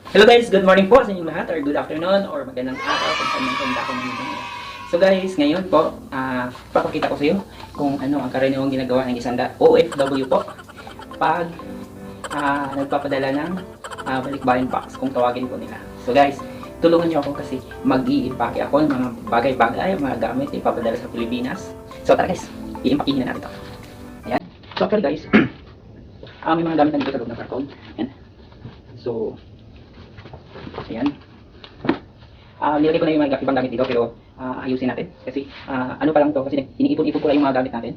Hello guys, good morning po sa inyong lahat or good afternoon or magandang araw kung saan man kayo nakikinig ngayon. So guys, ngayon po, papakita ko sa iyo kung ano ang karaniwang ginagawa ng isang OFW po pag nagpapadala ng balikbayan box kung tawagin po nila. So guys, tulungan niyo ako kasi mag-i-impake ako ng mga bagay-bagay, mga gamit ipapadala sa Pilipinas. So tara guys, i-impakihin na natin ito. Ayan. So actually guys, may mga gamit na dito sa loob ng karton. Ayan. So, ayan. Nilagay ko na yung mga ibang gamit dito pero ayusin natin kasi ano pa lang to kasi iniipon-ipon ko lang yung mga gamit natin.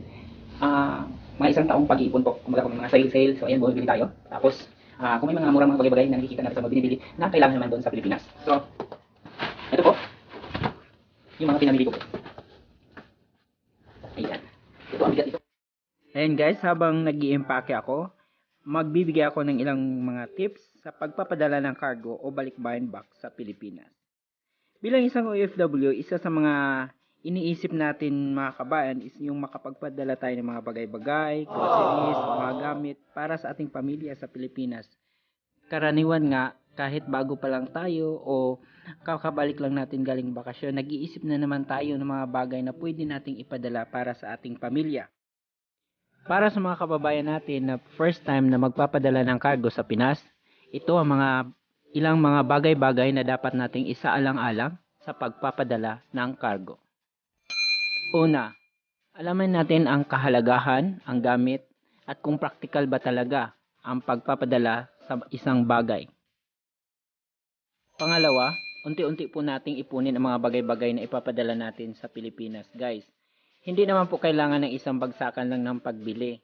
Mga isang taong pag-iipon po. Kumbaga kung may mga sale, so ayan, bumibili tayo. Tapos kung may mga murang mga bagay-bagay na nakikita natin sa mga binibili na kailangan naman doon sa Pilipinas. So, ito po yung mga pinamili ko po. Ayan. Ito ang bigat ito. Ayan guys, habang nag-i-empake ako, magbibigay ako ng ilang mga tips sa pagpapadala ng cargo o balikbayan box sa Pilipinas. Bilang isang OFW, isa sa mga iniisip natin mga kabayan is yung makapagpadala tayo ng mga bagay-bagay, groceries, mga gamit para sa ating pamilya sa Pilipinas. Karaniwan nga, kahit bago pa lang tayo o kakabalik lang natin galing bakasyon, nag-iisip na naman tayo ng mga bagay na pwede nating ipadala para sa ating pamilya. Para sa mga kababayan natin na first time na magpapadala ng cargo sa Pinas, ito ang ilang mga bagay-bagay na dapat nating isaalang-alang sa pagpapadala ng cargo. Una, alamin natin ang kahalagahan, ang gamit, at kung praktikal ba talaga ang pagpapadala sa isang bagay. Pangalawa, unti-unti po nating ipunin ang mga bagay-bagay na ipapadala natin sa Pilipinas, guys. Hindi naman po kailangan ng isang bagsakan lang ng pagbili.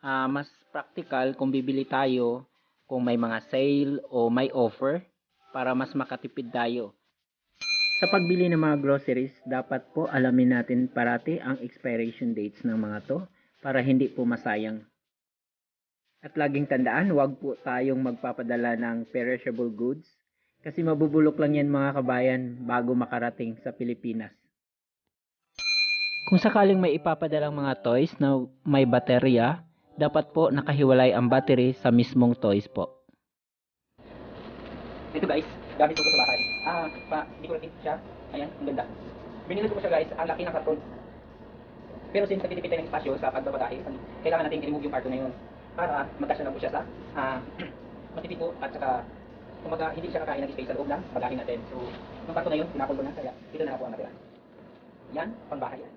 Mas practical kung bibili tayo kung may mga sale o may offer para mas makatipid tayo. Sa pagbili ng mga groceries, dapat po alamin natin parati ang expiration dates ng mga to para hindi po masayang. At laging tandaan, huwag po tayong magpapadala ng perishable goods kasi mabubulok lang yan mga kabayan bago makarating sa Pilipinas. Kung sakaling may ipapadalang mga toys na may baterya, dapat po nakahiwalay ang battery sa mismong toys po. Ito guys, gamit ko sa bahay. Decorative siya. Ayan, ang ganda. Binili ko siya guys, ang laki ng karton. Pero since nagtitipid tayo ng espasyo sa pagbabagahe, kailangan natin i-remove yung karton na yun para magkasya na po siya sa matipid po at saka kumaga hindi siya kakain ng space sa loob ng bagahe natin. So, yung karton na yun, pinapol ko na kaya dito na po ang natira. Yan, pangbahay yan.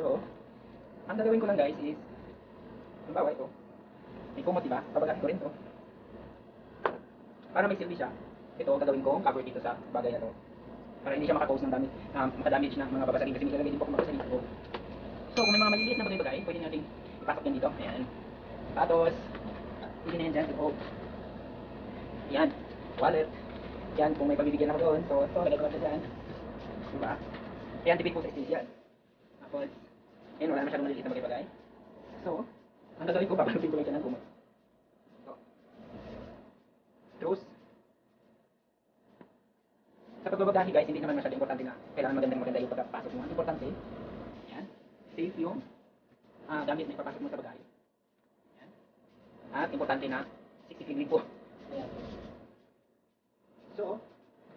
So, ang gagawin ko lang guys is, halimbawa ito, may kumot diba? Babagahin ko rin ito. Para may silbi siya, ito gagawin ko cover dito sa bagay na to. Para hindi siya makakause ng makadamage ng mga babasagin kasi may gagawin din po kung babasagin ito. So, kung may mga maliliit na bagay-bagay, pwede natin ipasok yan dito. Ayan. Tapos, pwede na yan dyan. Oh. Yan. Wallet. Yan, kung may pabibigyan ako doon. So, ito, lagay ko lang dyan. Diba? Ayan, tipid po sa space yan. Tapos, ayan, wala masyadong maliliit na bagay-bagay. So, ang gagawin ko, papalupin ko lang siya ng kumot. So, close. Sa pagbabagahe guys, hindi naman masyadong importante na kailangan maganda yung pagkapasok mo. Ang importante, yan, safe yung gamit na ipapasok mo sa bagahe. Yan. At importante na 60 degree po. Ayan. So,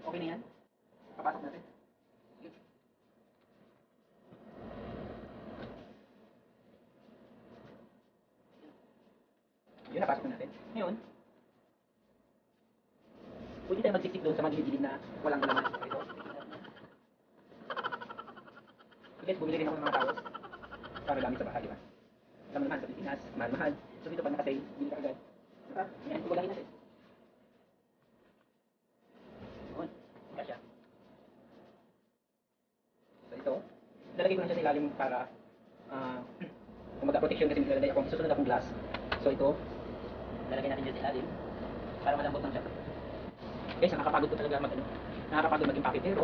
okay na yan. Papasok natin. Yun, napasok na natin. Ngayon, pwede tayo magsiksik doon sa mga gilid-gilid na walang laman. Ito. Guys, bumili rin ako ng mga towels para gamit sa bahay, diba? Alam naman, sa Pilipinas, mahal-mahal. So dito pag nakasale, bili ka agad. Diba? Yan, ibagahin natin. Yun, kasya. So ito, lalagay ko lang siya sa ilalim para kumaga protection kasi maglalagay ako. Susunod akong glass. So ito, lalagay natin dyan sa ilalim para malambot lang siya. Guys, nakakapagod ko talaga nakakapagod mag-impake pero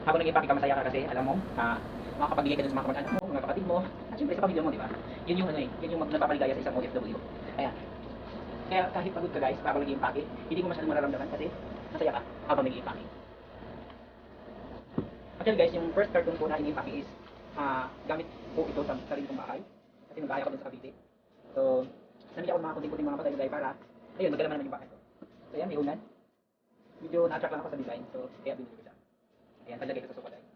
habang nag-impake ka masaya ka kasi alam mo, makakapagbigay ka dun sa mga kamag-anak mo, mga kapatid mo, at syempre sa pamilya mo, di ba? Yun yung yun yung napapaligaya sa isang OFW. Ayan. Kaya kahit pagod ka guys, habang nag-impake, hindi mo masyadong mararamdaman kasi masaya ka habang nag-impake. Actually guys, yung first carton ko na in-impake is gamit po ito sa sarili kong bahay. Kasi nag-bahay ako dun sa Cavite. So, namili ako ng mga kunting-kunting mga bagay para, ayun, magkalaman naman yung bahay ko. So, ayan, may unan. Medyo na-attract lang ako sa design, so kaya binili ko siya. Ayan, palagay ko sa sofa guys.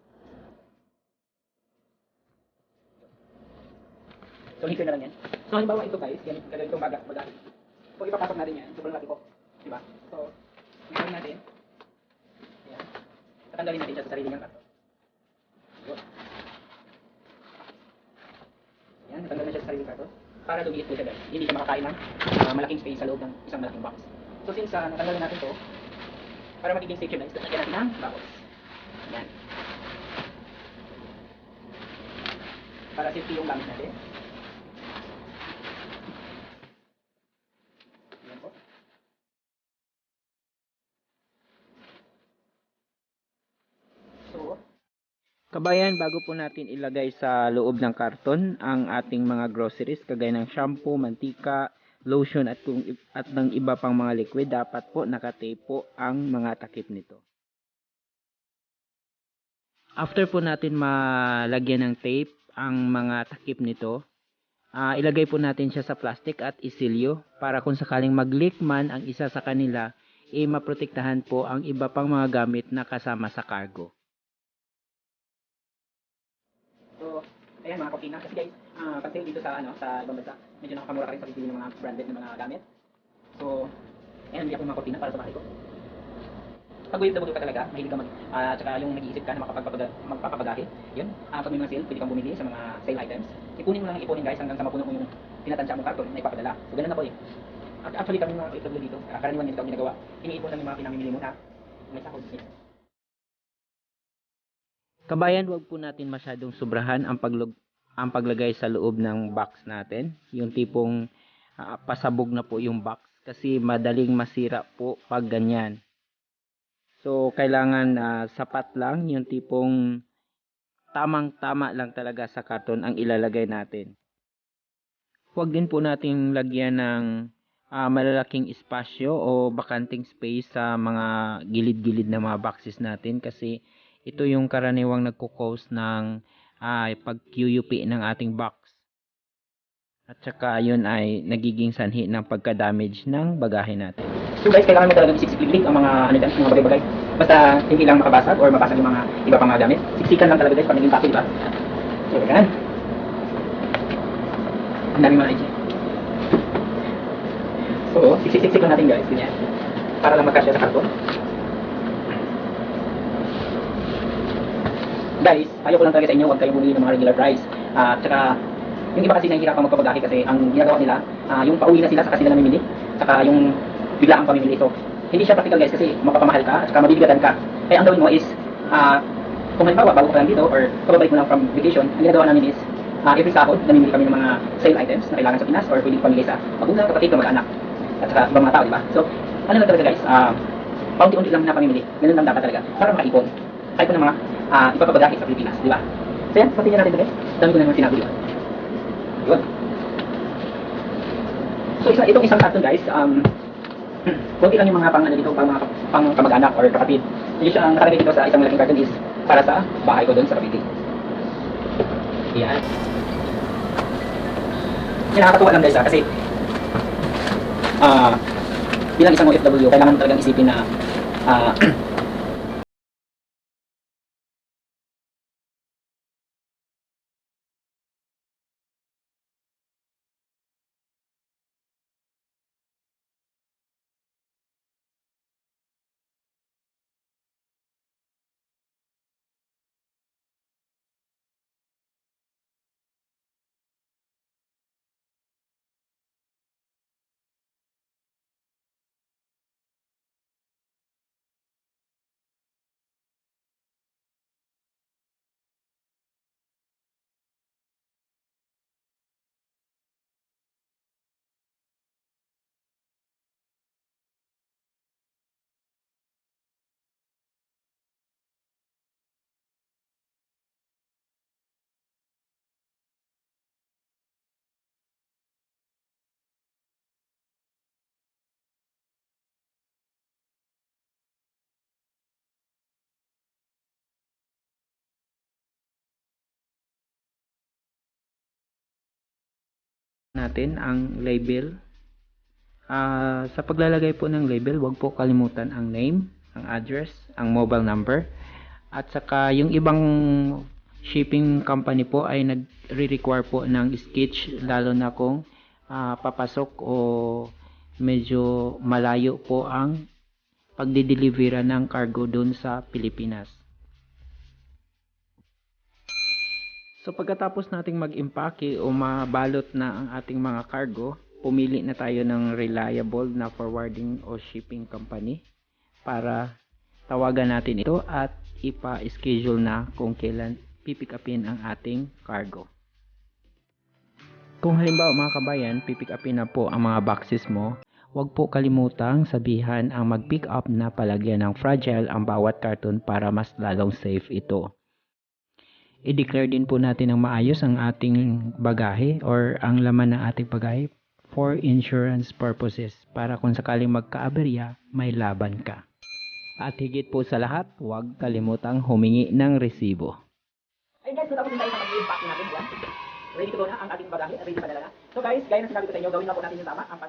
So, link ko na lang yan. So, halimbawa ito guys, yan, kagaya itong bagahe. So, ipapasok natin yan, sobrang laki ko. Diba? So, gagawin natin. Ayan. Tatanggalin natin siya sa sarili niyang karton. Yun. Ayan, natanggal na siya sa sarili ng karton. Para lumiit po siya guys. Hindi siya makakain ng malaking space sa loob ng isang malaking box. So, since natanggal na natin to, para magiging safe siya guys, lagyan natin ng box. Ayan. Para safety yung gamit natin. Ayan po. So, kabayan, bago po natin ilagay sa loob ng karton ang ating mga groceries kagaya ng shampoo, mantika, lotion at ng iba pang mga liquid, dapat po nakatape po ang mga takip nito. After po natin malagyan ng tape ang mga takip nito, ilagay po natin siya sa plastic at isilyo para kung sakaling mag-leak man ang isa sa kanila, maprotektahan po ang iba pang mga gamit na kasama sa cargo. So, ayan mga kortina. Kasi guys, pag sale dito sa ibang bansa, medyo nakakamura ka rin sa bibili ng mga branded na mga gamit. So, ayan, hindi ako mga kortina para sa bahay ko. Pag WFW ka talaga, mahilig ka tsaka yung nag-iisip ka na magpapabagahe, yun, pag may mga sale, pwede kang bumili sa mga sale items. Ipunin mo lang ipunin guys hanggang sa mapuno mo yung tinatansya mong karton na ipapadala. So, ganun na po eh. Actually, kami mga WFW dito, karaniwan ganito ang ginagawa. Iniipon lang yung mga pinamimili mo na may sahod. Kabayan, wag po natin masyadong sobrahan ang paglagay sa loob ng box natin. Yung tipong pasabog na po yung box kasi madaling masira po pag ganyan. So, kailangan sapat lang, yung tipong tamang-tama lang talaga sa karton ang ilalagay natin. Huwag din po nating lagyan ng malalaking espasyo o bakanting space sa mga gilid-gilid na mga boxes natin kasi ito yung karaniwang nagko-cause ng pag-QUP ng ating box. At saka yun ay nagiging sanhi ng pagka-damage ng bagahe natin. So guys, kailangan mo talagang isiksik-liklik ang mga mga bagay-bagay. Basta hindi lang makabasag or mabasag yung mga iba pang mga gamit. Siksikan lang talaga guys pag naging package, diba? So, ganyan. Ang dami mga idea. So, siksik-siksik lang natin guys, ganyan. Para lang magkasya sa karton. Guys, ayaw ko lang talaga sa inyo, huwag kayong bumili ng mga regular price. At saka, yung iba kasi nahihirapang magpapagahe kasi ang ginagawa nila, yung pauwi na sila saka sila namimili, saka yung bigla ang pamimili. So, hindi siya practical guys kasi mapapamahal ka at saka mabibigatan ka. Kaya ang gawin mo is, kung halimbawa bago ka lang dito or pababalik mo lang from vacation, ang ginagawa namin is, every sahod, namimili kami ng mga sale items na kailangan sa Pinas or pwede pamigay sa magulang, kapatid, mag-anak, at saka ibang mga tao, diba? So, ano lang talaga guys, paunti-unti lang na pamimili, ganun lang dapat talaga, para makaipon. Kahit po ng mga ipapabagahe sa Pilipinas, diba? So yan, patingin natin ito guys, dami ko na naman sinabi, diba? Yun. So itong isang karton guys, konti lang yung mga dito, pang kamag-anak or kapatid. Yung ang nakalagay dito sa isang malaking karton is para sa bahay ko doon sa Cavite. Yan. Yan, nakakatuwa lang guys kasi bilang isang OFW, kailangan mo talagang isipin na natin ang label. Sa paglalagay po ng label, huwag po kalimutan ang name ang address, ang mobile number, at saka yung ibang shipping company po ay nagre-require po ng sketch, lalo na kung papasok o medyo malayo po ang pagdidelivera ng cargo doon sa Pilipinas. So pagkatapos nating mag-impake o mabalot na ang ating mga cargo, pumili na tayo ng reliable na forwarding o shipping company para tawagan natin ito at ipa-schedule na kung kailan pipick upin ang ating cargo. Kung halimbawa mga kabayan, pipick upin na po ang mga boxes mo, huwag po kalimutang sabihan ang mag-pick up na palagyan ng fragile ang bawat karton para mas lalong safe ito. I-declare din po natin ng maayos ang ating bagahe or ang laman ng ating bagahe for insurance purposes para kung sakaling magkaaberya, may laban ka. At higit po sa lahat, huwag kalimutang humingi ng resibo. Ayun guys, so tapos din tayo sa mag-impact natin. Yan. Ready to go na ang ating bagahe, ready na padala na. So guys, gaya na sinabi ko sa inyo, gawin na po natin yung tama, ang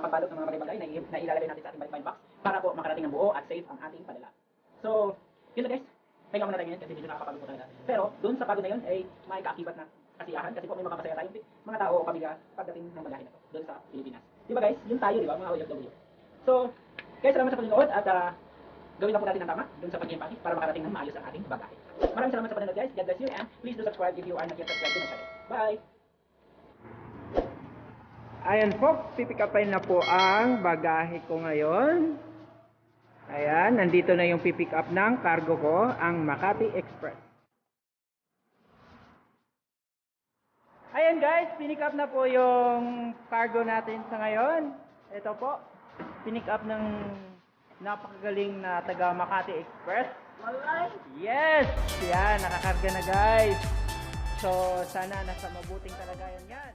pagbalot ng mga bagay-bagay na ilalagay natin sa ating balik box para po makarating ng buo at safe ang ating padala. So, yun na guys. Pahinga muna tayo ngayon kasi medyo nakakapagod po talaga. Pero, doon sa pagod na yun, ay may kaakibat na kasiyahan kasi po may makakasaya tayong mga tao o pamilya pagdating ng bagahe na to, doon sa Pilipinas. Di ba guys? Yun tayo, di ba? Mga OFW. So, guys, salamat sa panonood at gawin lang po natin ang tama doon sa pag-impake para makarating ng maayos ang ating bagahe. Maraming salamat sa panonood guys. God bless you and please do subscribe if you are not yet subscribed to my channel. Bye! Ayan po, pipick upin na po ang bagahe ko ngayon. Ayan, nandito na yung pipick up ng cargo ko, ang Makati Express. Ayan guys, pinick up na po yung cargo natin sa ngayon. Ito po, pinick up ng napakagaling na taga Makati Express. Yes! Yan, nakakarga na guys. So, sana nasa mabuting kalagayan yan.